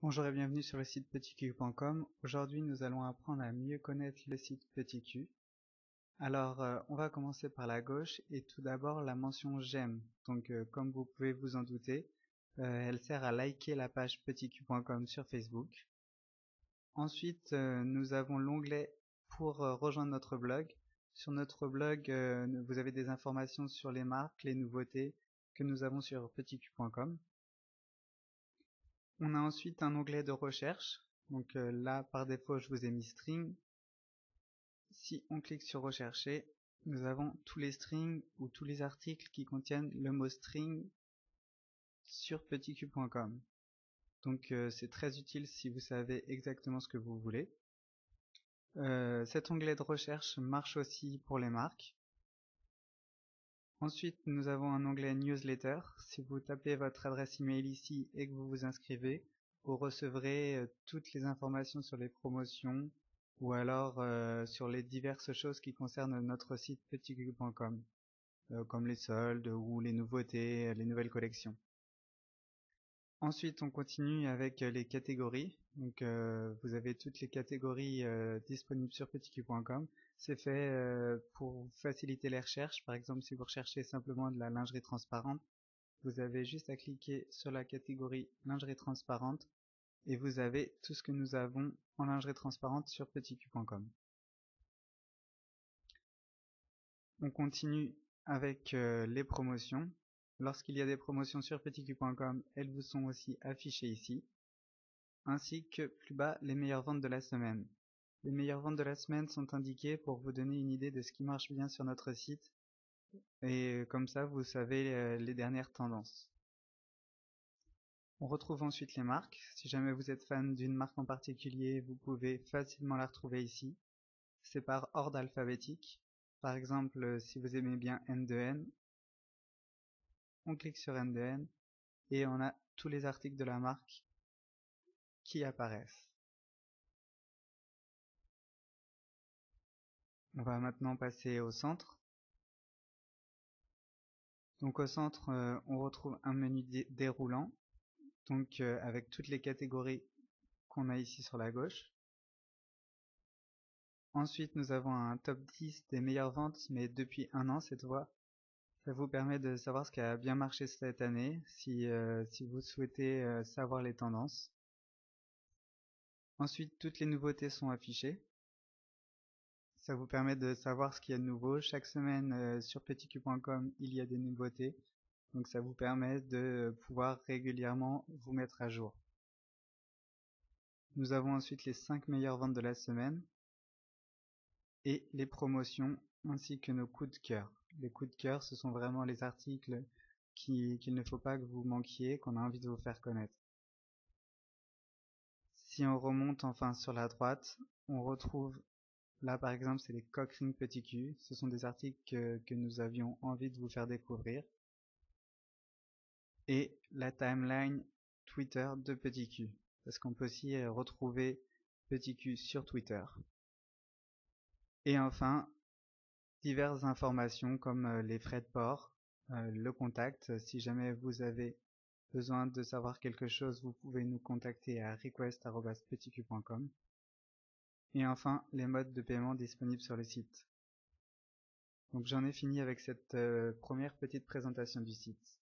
Bonjour et bienvenue sur le site petitq.com. Aujourd'hui, nous allons apprendre à mieux connaître le site PetitQ. Alors, on va commencer par la gauche et tout d'abord la mention j'aime. Donc, comme vous pouvez vous en douter, elle sert à liker la page petitq.com sur Facebook. Ensuite, nous avons l'onglet pour rejoindre notre blog. Sur notre blog, vous avez des informations sur les marques, les nouveautés que nous avons sur petitq.com. On a ensuite un onglet de recherche, donc là par défaut je vous ai mis string. Si on clique sur rechercher, nous avons tous les strings ou tous les articles qui contiennent le mot string sur petitq.com. Donc c'est très utile si vous savez exactement ce que vous voulez. Cet onglet de recherche marche aussi pour les marques. Ensuite nous avons un onglet newsletter. Si vous tapez votre adresse email ici et que vous vous inscrivez, vous recevrez toutes les informations sur les promotions ou alors sur les diverses choses qui concernent notre site petitq.com, comme les soldes ou les nouveautés, les nouvelles collections. Ensuite on continue avec les catégories. Donc vous avez toutes les catégories disponibles sur petitq.com. C'est fait pour faciliter les recherches. Par exemple, si vous recherchez simplement de la lingerie transparente, vous avez juste à cliquer sur la catégorie lingerie transparente et vous avez tout ce que nous avons en lingerie transparente sur petitq.com. On continue avec les promotions. Lorsqu'il y a des promotions sur petitq.com, elles vous sont aussi affichées ici, ainsi que plus bas les meilleures ventes de la semaine. Les meilleures ventes de la semaine sont indiquées pour vous donner une idée de ce qui marche bien sur notre site, et comme ça vous savez les dernières tendances. On retrouve ensuite les marques. Si jamais vous êtes fan d'une marque en particulier, vous pouvez facilement la retrouver ici. C'est par ordre alphabétique. Par exemple, si vous aimez bien N2N, on clique sur N2N et on a tous les articles de la marque qui apparaissent. On va maintenant passer au centre. Donc au centre, on retrouve un menu déroulant, donc avec toutes les catégories qu'on a ici sur la gauche. Ensuite, nous avons un top 10 des meilleures ventes, mais depuis un an cette fois. Ça vous permet de savoir ce qui a bien marché cette année, si vous souhaitez savoir les tendances. Ensuite, toutes les nouveautés sont affichées. Ça vous permet de savoir ce qu'il y a de nouveau. Chaque semaine sur petitq.com, il y a des nouveautés. Donc ça vous permet de pouvoir régulièrement vous mettre à jour. Nous avons ensuite les 5 meilleures ventes de la semaine et les promotions ainsi que nos coups de cœur. Les coups de cœur, ce sont vraiment les articles qu'il ne faut pas que vous manquiez, qu'on a envie de vous faire connaître. Si on remonte enfin sur la droite, on retrouve là par exemple c'est les cock ring PetitQ. Ce sont des articles que nous avions envie de vous faire découvrir. Et la timeline Twitter de PetitQ, parce qu'on peut aussi retrouver PetitQ sur Twitter. Et enfin, diverses informations comme les frais de port, le contact. Si jamais vous avez besoin de savoir quelque chose, vous pouvez nous contacter à request@petitq.com. Et enfin, les modes de paiement disponibles sur le site. Donc j'en ai fini avec cette première petite présentation du site.